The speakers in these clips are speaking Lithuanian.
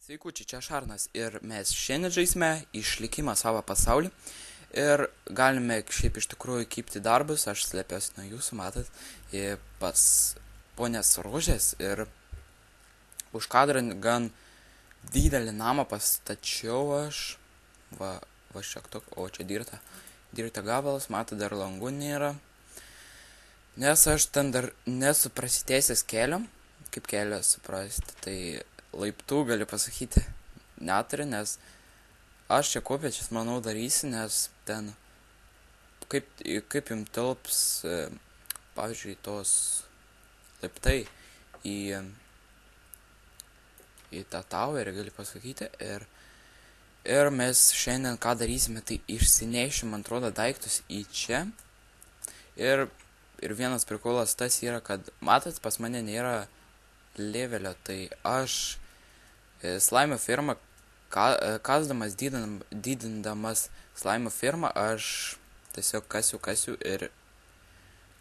Sveikučiai, čia Šarnas ir mes šiandien žaisime išlikimą savo pasaulį ir galime šiaip iš tikrųjų kipti darbus, aš slėpiuosi nuo jūsų, matot, pas ponės Rožės ir už kadrą gan didelį namą pastačiau aš, va šiek tiek, o čia dirta gabalas, matot, dar langų nėra, nes aš ten dar nesu prasitęsęs kelio, kaip kelio suprasti, tai laiptų galiu pasakyti neturi, nes aš čia kopėčias manau darysi, nes ten kaip jums tilps, pavyzdžiui, tos laiptai į tą towerį gali pasakyti ir mes šiandien ką darysime, tai išsinešim, man atrodo, daiktus į čia ir vienas prikolas tas yra, kad matot, pas mane nėra levelio, tai aš slaimo firmą, kasdamas, didindamas slaimo firmą, aš tiesiog kasiu ir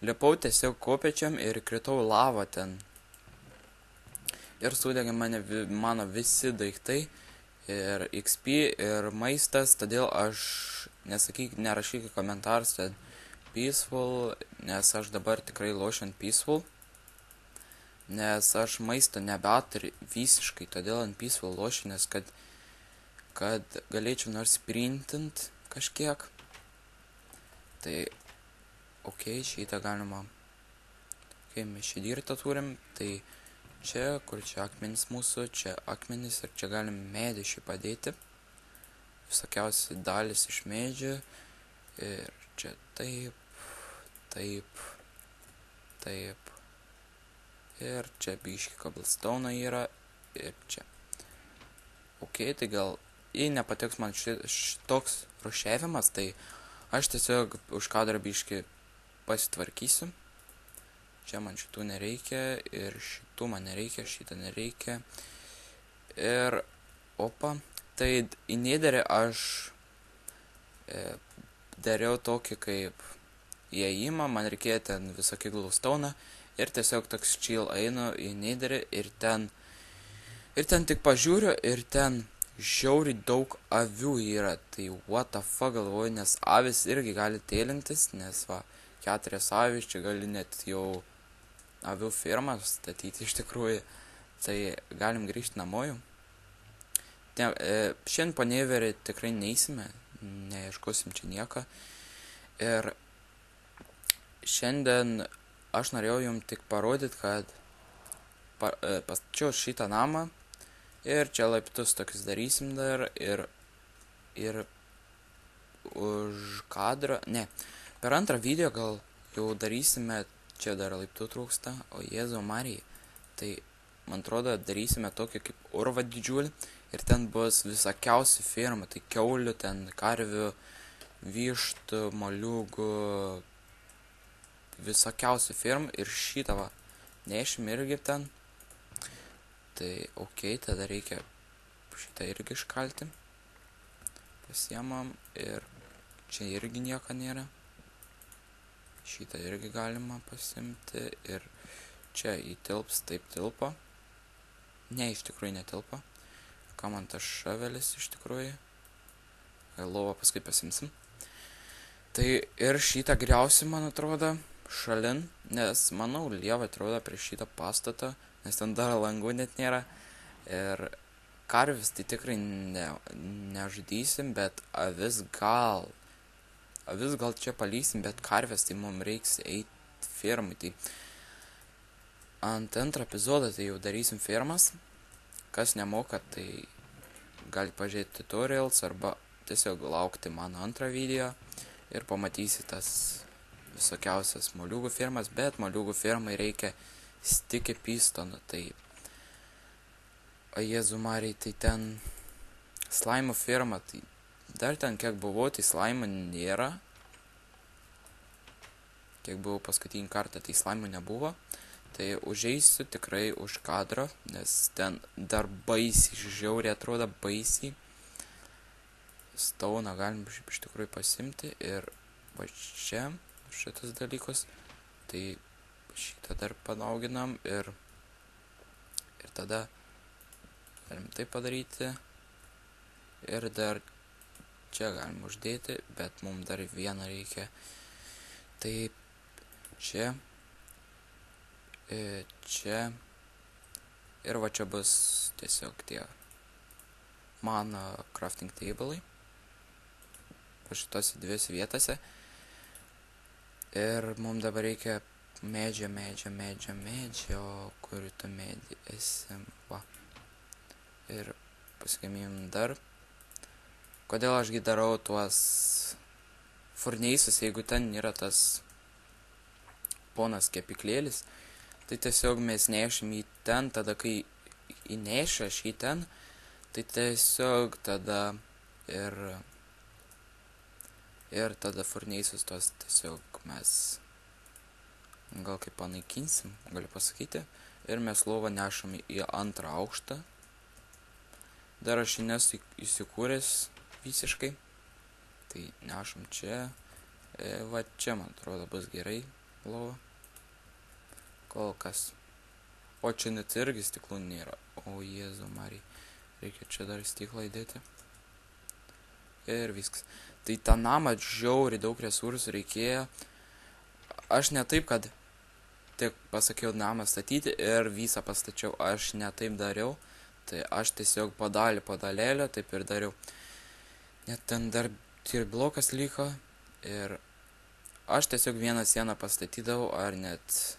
lipau tiesiog kopėčiam ir kritau lavą ten. Ir sudegė mano visi daiktai ir XP ir maistas, todėl aš nerašyk į komentarus, kad peaceful, nes aš dabar tikrai lošiant peaceful. Nes aš maisto nebeturiu visiškai, todėl ant peaceful lošiu, nes kad galėčiau nors printint kažkiek. Tai, šitą galima. Mes čia dirtą turim, tai čia, kur čia akmenys mūsų, čia akmenys ir čia galim medį šį padėti. Visokiausi dalis iš medžių. Ir čia taip. Ir čia biški cobblestone yra, ir čia. Tai gal, jei nepatiks man šitoks rušiavimas, tai aš tiesiog už kadrą biški pasitvarkysiu. Čia man šitų nereikia, ir šitų man nereikia, šitą nereikia. Ir, tai į nederį aš dariau tokį kaip įėjimą, man reikėjo ten visokį glowstone. Ir tiesiog toks chill einu į nederį ir ten tik pažiūriu ir ten žiauriai daug avių yra. Tai what the fuck galvoju, nes avis irgi gali tėlintis, nes 4 avis čia gali net jau avių firmą statyti iš tikrųjų. Tai galim grįžti namojų. Šiandien po neverį tikrai neįsime, neieškosim čia nieko. Ir šiandien aš norėjau jums tik parodyti, kad pastačiau šitą namą ir čia laiptus tokius darysim dar ir už kadrą, per antrą video gal jau darysime, čia dar laiptų trūksta, o Jėzau Marija, tai man atrodo darysime tokį kaip urvą didžiulį ir ten bus visokiausių firmų, tai kiaulių, ten karvių, vištų, moliūgų, visokiausių firmų ir šitą nešim irgi ten. Tai tada reikia šitą irgi iškalti. Pasiemam ir čia irgi nieko nėra. Šitą irgi galima pasimti ir čia įtilps, taip tilpo. Ne, iš tikrųjų netilpo. Ką man tas šavelis iš tikrųjų. Lovą paskui pasimsim. Tai ir šitą griausim, man atrodo, šalin, nes manau lieva atrodo prie šitą pastatą, nes ten dar langų net nėra. Ir karvis tai tikrai nežudysim, bet avis gal čia palysim, bet karvės tai mums reiks eiti firmai. Tai ant antrą epizodą tai jau darysim firmas. Kas nemoka, tai gali pažiūrėti tutorials arba tiesiog laukti mano antrą video ir pamatysi tas visokiausias moliūgų firmas, bet moliūgų firmai reikia sticky pistoną, tai Jėzų Marija, tai ten slaimo firma, tai dar ten kiek buvau, tai slaimo nėra. Kiek buvau paskutinį kartą, tai slaimo nebuvo. Tai užeisiu tikrai už kadro, nes ten dar baisiai, žiauriai atrodo baisiai. Stauną galim iš tikrųjų pasimti ir va čia šitas dalykus, tai šitą dar padauginam ir tada Galim tai padaryti. Ir dar čia galim uždėti, bet mums dar vieną reikia. Tai čia. Čia. Ir va čia bus tiesiog tie mano crafting table'ai. Va šitose dviese vietose. Ir mums dabar reikia medžio, kur tu medį esi, va. Ir pasigamim dar. Kodėl ašgi darau tuos furneisus, jeigu ten yra tas ponas kepiklėlis, tai tiesiog mes nešim į ten, tada kai įneša aš į ten, tai tiesiog tada ir tada furneisus tos tiesiog mes gal kaip panaikinsim, galiu pasakyti, ir mes lovą nešam į antrą aukštą. Dar aš nesu įsikūręs visiškai, tai nešam čia, va čia man atrodo bus gerai lova, kol kas. O čia net irgi stiklų nėra, o Jėzu Marija, reikia čia dar stiklą įdėti. Ir viskas. Tai tą namą žiauriai daug resursų reikėjo. Aš ne taip, kad tik pasakiau namą statyti ir visą pastačiau, aš ne taip dariau. Tai aš tiesiog padalėlę taip ir dariau. Net ten dar ir blokas liko. Ir aš tiesiog vieną sieną pastatydavau, ar net,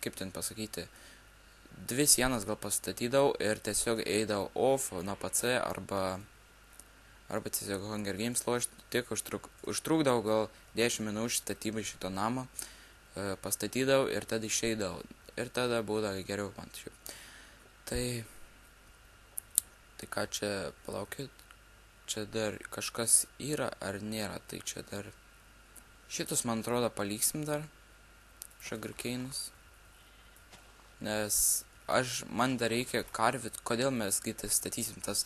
kaip ten pasakyti, dvi sienas gal pastatydavau ir tiesiog eidavau off nuo PC arba tiesiog Hunger Games lošti, tik užtrukdavau gal 10 minučių statybai šito namą, pastatydavau ir tada išeidavau. Ir tada būdavo geriau man šiaip. Tai ką čia, palaukit, čia dar kažkas yra ar nėra, tai čia dar, šitus man atrodo paliksim dar, sugarcane'us, nes man dar reikia karvių, kodėl mes statysim tas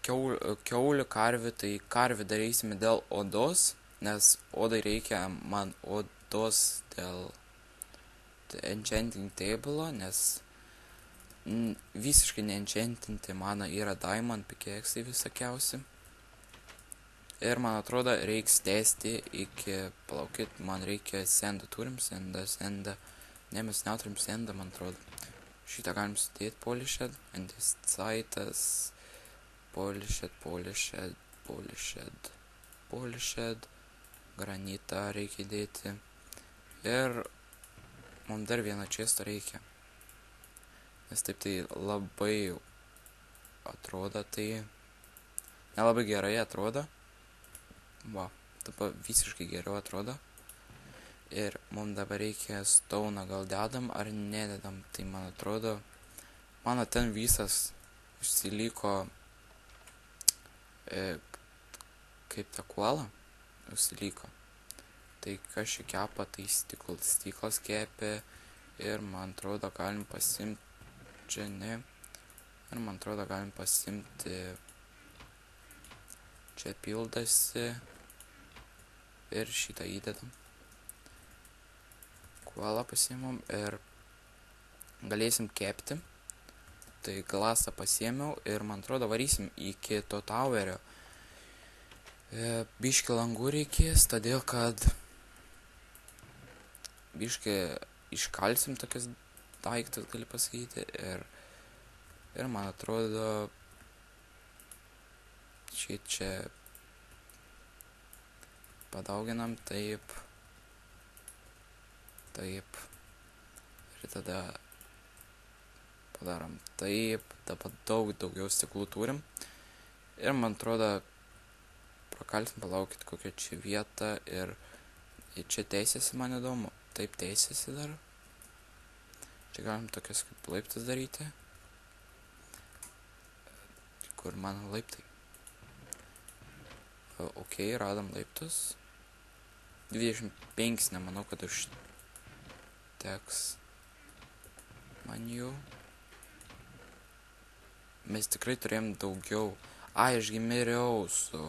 kiaulių karvių, tai karvių darysime dėl odos, nes odai reikia man odos dėl enchanting table'o, nes visiškai neenchantinti mano yra diamond pickaxe'ai visokiausi. Ir man atrodo reiks tęsti iki, palaukit, man reikia sendą turim, sendą, ne mes neturim sendą, man atrodo. Šitą galim sudėti polished, andesaitas, polished, granitą reikia dėti. Ir mums dar vieną čestą reikia. Nes taip tai labai atrodo, tai nelabai gerai atrodo. Va, dabar visiškai geriau atrodo. Ir mums dabar reikia stauną gal dedam ar nededam. Tai man atrodo, mano ten visas užsiliko kaip ta kuola užsiliko. Tai kas čia kepa, tai stiklas kepė. Ir man atrodo galim pasimti čia ne. Ir man atrodo galim pasimti. Čia pildasi. Ir šitą įdedam. Kuolą pasiimam ir galėsim kepti. Tai glasą pasiėmiau ir man atrodo varysim iki to towerio. Biški langų reikės, todėl kad biški iškalsim tokias daiktas, gali pasakyti, ir man atrodo čia padauginam taip, ir tada padarom taip, dabar daugiau stiklų turim, ir man atrodo prakalsim, palaukit kokią čia vietą, ir čia teisėsi, man įdomu, taip teisėsi dar. Čia galim tokias kaip laiptas daryti. Kur mano laiptai? Ok, radom laiptus. 25, nemanau, kad užteks man jų. Mes tikrai turėjom daugiau. Aš miriau su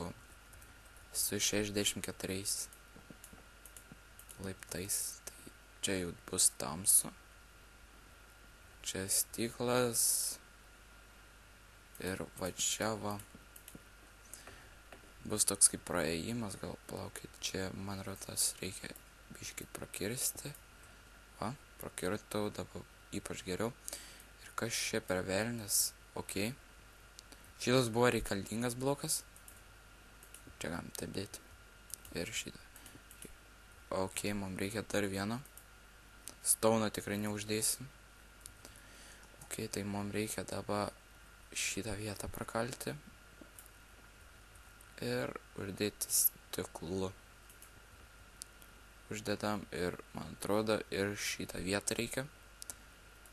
64 laiptais. Tai čia jau bus tamsu. čia stiklas. Ir va čia va. Bus toks kaip praėjimas, gal palaukit, čia man rotas reikia biškį prakirsti. Va, prakirtau, dabar ypač geriau. Ir kas čia per velnis? Ok. Šitas buvo reikalingas blokas. Čia galim taip dėti. Ir šitą. Ok, mums reikia dar vieną. Stauną tikrai neuždėsim. Ok, tai mums reikia dabar šitą vietą prakalti. Ir uždėti stiklu. Uždedam ir, man atrodo, ir šitą vietą reikia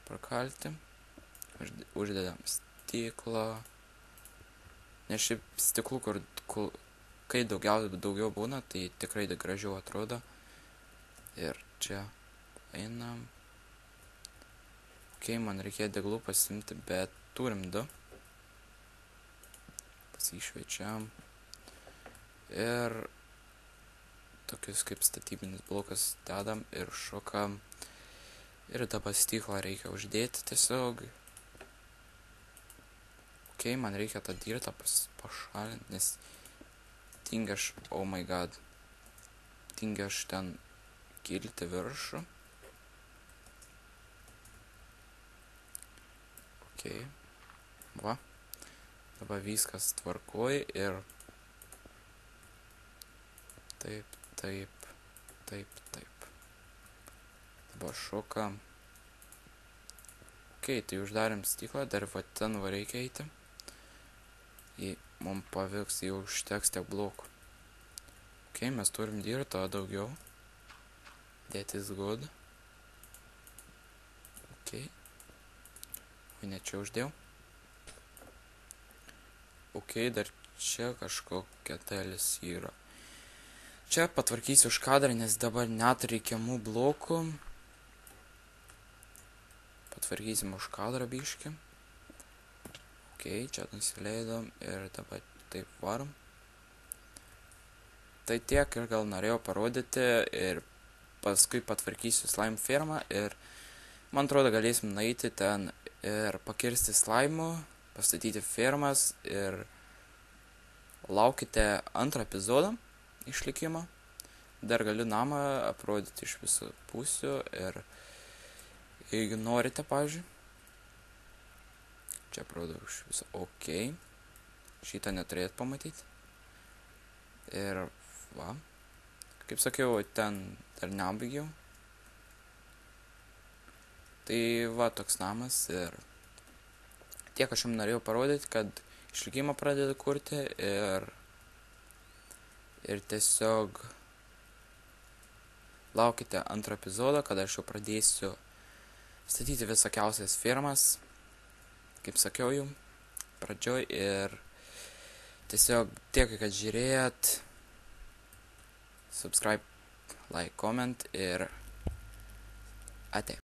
prakalti. Uždedam stiklą. Nes šiaip stiklų, kai daugiau būna, tai tikrai gražiau atrodo. Ir čia einam. Ok, man reikia deglų pasimti, bet turim 2. Pasišveičiam. Ir tokius kaip statybinis blokas dedam ir šokam. Ir dabar stiklą reikia uždėti tiesiog. Ok, man reikia tą dirtą pašalinti, nes tingi aš, oh my god, tingi aš ten kilti viršų. Ok, va, dabar viskas tvarkoj ir taip. Dabar šokam. Ok, tai uždarėm stiklą, dar va ten va reikia eiti. Jei mums pavyks, jau užteks tiek blokų. Ok, mes turim dirto daugiau. That is good. Ok. Oi, ne čia uždėjau. Ok, dar čia kažkokia dalis yra. Čia patvarkysiu už kadrą, nes dabar net reikiamų blokų. Patvarkysim už kadrą biškį. Ok, čia nusileidom ir dabar taip varom. Tai tiek ir gal norėjau parodyti ir paskui patvarkysiu slime fermą ir man atrodo galėsim nueiti ten ir pakirsti slime, pastatyti fermas ir laukite antrą epizodą išlikimo. Dar galiu namą aprodyti iš visų pusių ir jeigu norite, pavyzdžiui, čia aprodau iš viso, ok, šitą neturėt pamatyti. Ir va, kaip sakiau, ten dar nebaigiau. Tai va, toks namas ir tiek aš jums norėjau parodyti, kad išlikimą pradedu kurti ir tiesiog laukite antrą epizodą, kada aš jau pradėsiu statyti visokiausias firmas, kaip sakiau jum pradžioj, ir tiesiog tiek, kad žiūrėjot, subscribe, like, comment ir ate.